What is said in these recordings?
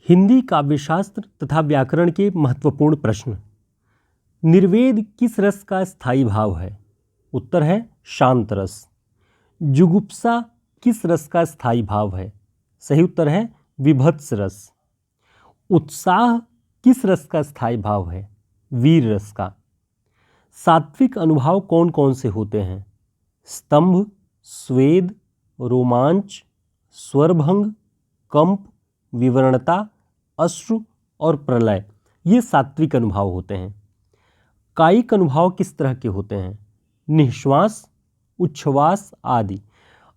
हिंदी काव्यशास्त्र तथा व्याकरण के महत्वपूर्ण प्रश्न। निर्वेद किस रस का स्थायी भाव है? उत्तर है शांत रस। जुगुप्सा किस रस का स्थायी भाव है? सही उत्तर है विभत्स रस। उत्साह किस रस का स्थायी भाव है? वीर रस का। सात्विक अनुभाव कौन कौन से होते हैं? स्तंभ, स्वेद, रोमांच, स्वरभंग, कंप, विवरणता, अश्रु और प्रलय, ये सात्विक अनुभाव होते हैं। कायिक अनुभाव किस तरह के होते हैं? निःश्वास, उच्छ्वास आदि।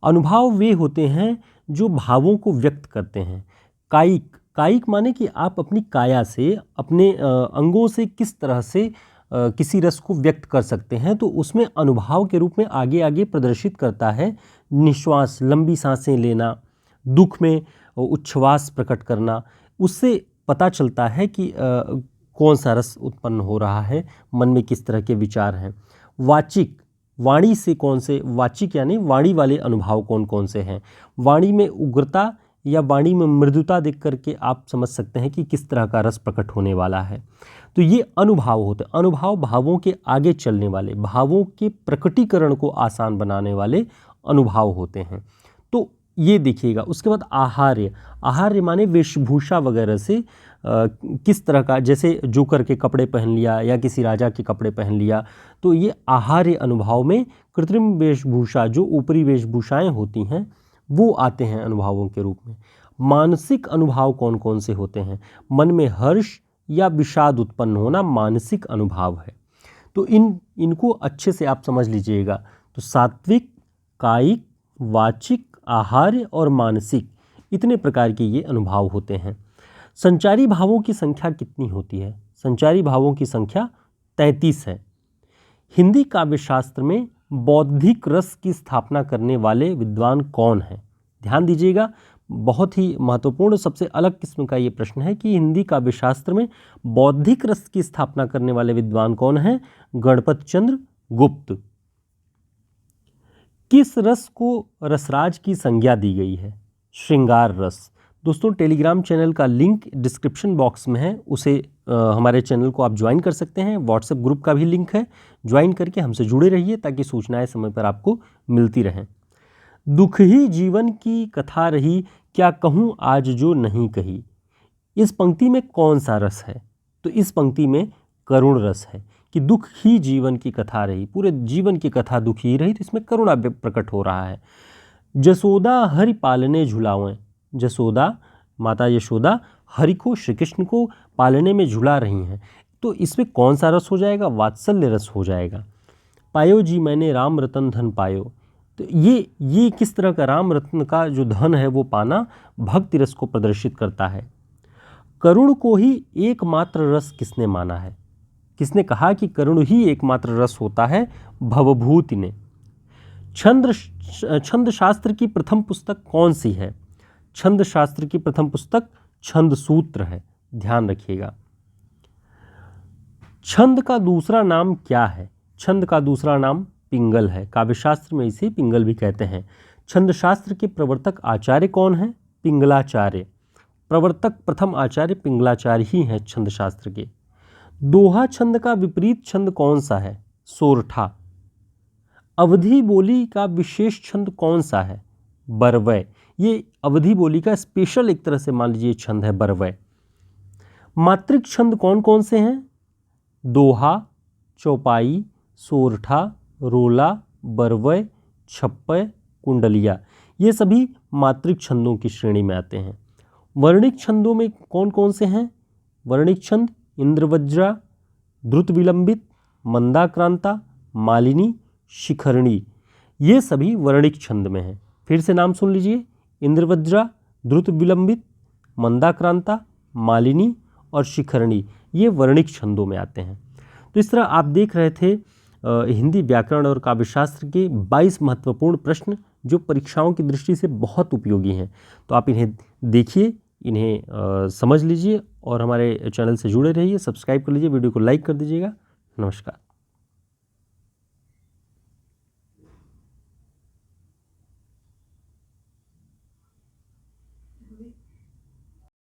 अनुभाव वे होते हैं जो भावों को व्यक्त करते हैं। कायिक कायिक माने कि आप अपनी काया से, अपने अंगों से किस तरह से किसी रस को व्यक्त कर सकते हैं, तो उसमें अनुभाव के रूप में आगे आगे प्रदर्शित करता है। निश्वास, लंबी सांसें लेना, दुख में उच्छ्वास प्रकट करना, उससे पता चलता है कि कौन सा रस उत्पन्न हो रहा है, मन में किस तरह के विचार हैं। वाचिक, वाणी से कौन से, वाचिक यानी वाणी वाले अनुभाव कौन कौन से हैं। वाणी में उग्रता या वाणी में मृदुता देख करके आप समझ सकते हैं कि किस तरह का रस प्रकट होने वाला है। तो ये अनुभाव होते हैं। अनुभाव भावों के आगे चलने वाले, भावों के प्रकटीकरण को आसान बनाने वाले अनुभाव होते हैं। तो ये देखिएगा। उसके बाद आहार्य। आहार्य माने वेशभूषा वगैरह से किस तरह का, जैसे जोकर के कपड़े पहन लिया या किसी राजा के कपड़े पहन लिया, तो ये आहार्य अनुभाव में कृत्रिम वेशभूषा, जो ऊपरी वेशभूषाएं होती हैं, वो आते हैं अनुभावों के रूप में। मानसिक अनुभाव कौन कौन से होते हैं? मन में हर्ष या विषाद उत्पन्न होना मानसिक अनुभाव है। तो इनको अच्छे से आप समझ लीजिएगा। तो सात्विक, कायिक, वाचिक, आहार्य और मानसिक, इतने प्रकार के ये अनुभाव होते हैं। संचारी भावों की संख्या कितनी होती है? संचारी भावों की संख्या 33 है। हिंदी काव्यशास्त्र में बौद्धिक रस की स्थापना करने वाले विद्वान कौन हैं? ध्यान दीजिएगा, बहुत ही महत्वपूर्ण, सबसे अलग किस्म का ये प्रश्न है कि हिंदी काव्यशास्त्र में बौद्धिक रस की स्थापना करने वाले विद्वान कौन हैं? गणपत चंद्र गुप्त। किस रस को रसराज की संज्ञा दी गई है? श्रृंगार रस। दोस्तों, टेलीग्राम चैनल का लिंक डिस्क्रिप्शन बॉक्स में है, उसे हमारे चैनल को आप ज्वाइन कर सकते हैं। व्हाट्सएप ग्रुप का भी लिंक है, ज्वाइन करके हमसे जुड़े रहिए ताकि सूचनाएं समय पर आपको मिलती रहें। दुख ही जीवन की कथा रही, क्या कहूँ आज जो नहीं कही। इस पंक्ति में कौन सा रस है? तो इस पंक्ति में करुण रस है कि दुख ही जीवन की कथा रही, पूरे जीवन की कथा दुख ही रही, तो इसमें करुणा प्रकट हो रहा है। जसोदा हरि पालने झुलावें। जसोदा, माता यशोदा हरि को, श्री कृष्ण को पालने में झुला रही हैं, तो इसमें कौन सा रस हो जाएगा? वात्सल्य रस हो जाएगा। पायो जी मैंने राम रतन धन पायो, तो ये किस तरह का, राम रत्न का जो धन है वो पाना भक्ति रस को प्रदर्शित करता है। करुण को ही एकमात्र रस किसने माना है? किसने कहा कि करुण ही एकमात्र रस होता है? भवभूति ने। छंद शास्त्र की प्रथम पुस्तक कौन सी है? छंद शास्त्र की प्रथम पुस्तक छंद सूत्र है, ध्यान रखिएगा। छंद का दूसरा नाम क्या है? छंद का दूसरा नाम पिंगल है। काव्यशास्त्र में इसे पिंगल भी कहते हैं। छंद शास्त्र के प्रवर्तक आचार्य कौन है? पिंगलाचार्य। प्रवर्तक प्रथम आचार्य पिंगलाचार्य ही हैं छंद शास्त्र के। दोहा छंद का विपरीत छंद कौन सा है? सोरठा। अवधि बोली का विशेष छंद कौन सा है? बरवै। ये अवधि बोली का स्पेशल एक तरह से मान लीजिए छंद है बरवै। मात्रिक छंद कौन कौन से हैं? दोहा, चौपाई, सोरठा, रोला, बरवै, छप्पय, कुंडलिया, ये सभी मात्रिक छंदों की श्रेणी में आते हैं। वर्णिक छंदों में कौन कौन से हैं? वर्णिक छंद इंद्रवज्रा, द्रुत विलंबित, मंदाक्रांता, मालिनी, शिखरणी, ये सभी वर्णिक छंद में हैं। फिर से नाम सुन लीजिए, इंद्रवज्रा, द्रुत विलंबित, मंदाक्रांता, मालिनी और शिखरणी, ये वर्णिक छंदों में आते हैं। तो इस तरह आप देख रहे थे हिंदी व्याकरण और काव्यशास्त्र के 22 महत्वपूर्ण प्रश्न जो परीक्षाओं की दृष्टि से बहुत उपयोगी हैं। तो आप इन्हें देखिए, इन्हें समझ लीजिए और हमारे चैनल से जुड़े रहिए। सब्सक्राइब कर लीजिए, वीडियो को लाइक कर दीजिएगा। नमस्कार।